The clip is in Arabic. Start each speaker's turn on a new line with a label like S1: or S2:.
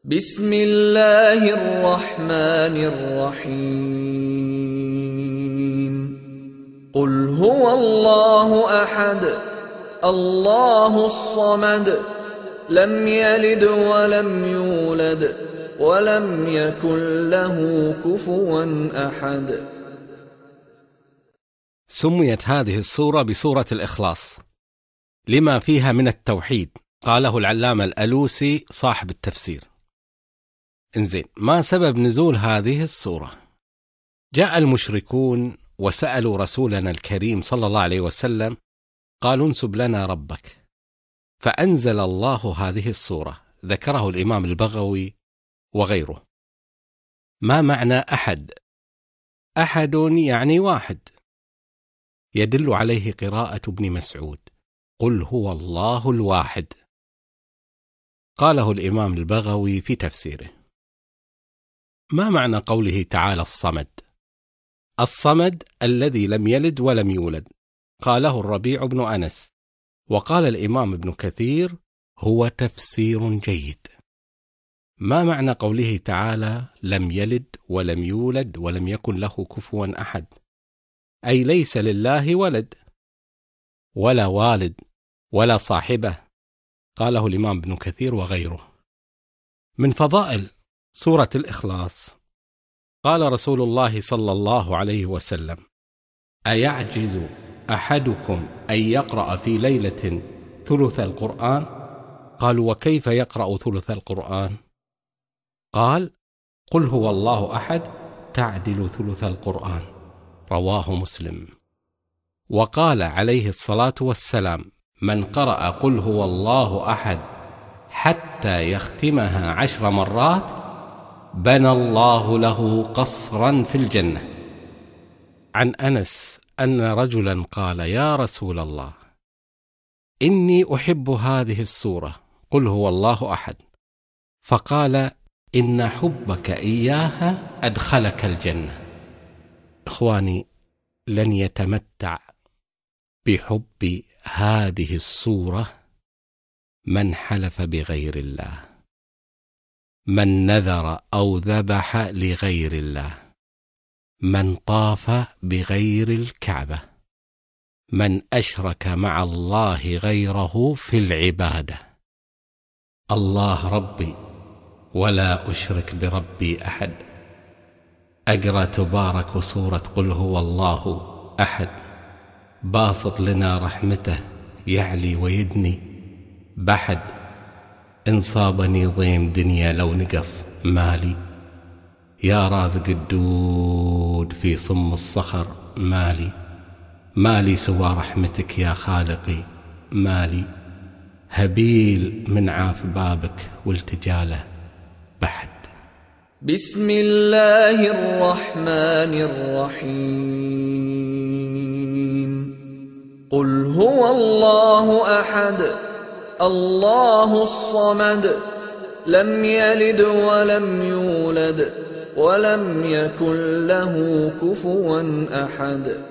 S1: بسم الله الرحمن الرحيم. قل هو الله أحد الله الصمد لم يلد ولم يولد ولم يكن له كفوا أحد.
S2: سميت هذه السورة بسورة الإخلاص لما فيها من التوحيد، قاله العلامة الألوسي صاحب التفسير. انزين، ما سبب نزول هذه السورة؟ جاء المشركون وسألوا رسولنا الكريم صلى الله عليه وسلم، قالوا انسب لنا ربك، فأنزل الله هذه السورة. ذكره الإمام البغوي وغيره. ما معنى أحد؟ أحد يعني واحد، يدل عليه قراءة ابن مسعود: قل هو الله الواحد. قاله الإمام البغوي في تفسيره. ما معنى قوله تعالى الصمد؟ الصمد الذي لم يلد ولم يولد، قاله الربيع بن أنس، وقال الإمام ابن كثير: هو تفسير جيد. ما معنى قوله تعالى لم يلد ولم يولد ولم يكن له كفوا أحد؟ أي ليس لله ولد ولا والد ولا صاحبة، قاله الإمام ابن كثير وغيره. من فضائل سورة الإخلاص قال رسول الله صلى الله عليه وسلم: أيعجز أحدكم أن يقرأ في ليلة ثلث القرآن؟ قالوا: وكيف يقرأ ثلث القرآن؟ قال: قل هو الله أحد تعدل ثلث القرآن، رواه مسلم. وقال عليه الصلاة والسلام: من قرأ قل هو الله أحد حتى يختمها 10 مرات بنى الله له قصرا في الجنة. عن أنس أن رجلا قال: يا رسول الله، إني أحب هذه السورة قل هو الله أحد، فقال: إن حبك إياها أدخلك الجنة. إخواني، لن يتمتع بحب هذه السورة من حلف بغير الله، من نذر أو ذبح لغير الله، من طاف بغير الكعبة، من أشرك مع الله غيره في العبادة. الله ربي ولا أشرك بربي أحد. أقرأ تبارك سورة قل هو الله أحد، باسط لنا رحمته يعلي ويدني بحد. إن صابني ضيم دنيا لو نقص مالي، يا رازق الدود في صم الصخر مالي سوى رحمتك يا خالقي، مالي هبيل من عاف بابك والتجاله بحد.
S1: بسم الله الرحمن الرحيم. قل هو الله أحد الله الصمد لم يلد ولم يولد ولم يكن له كفوا أحد.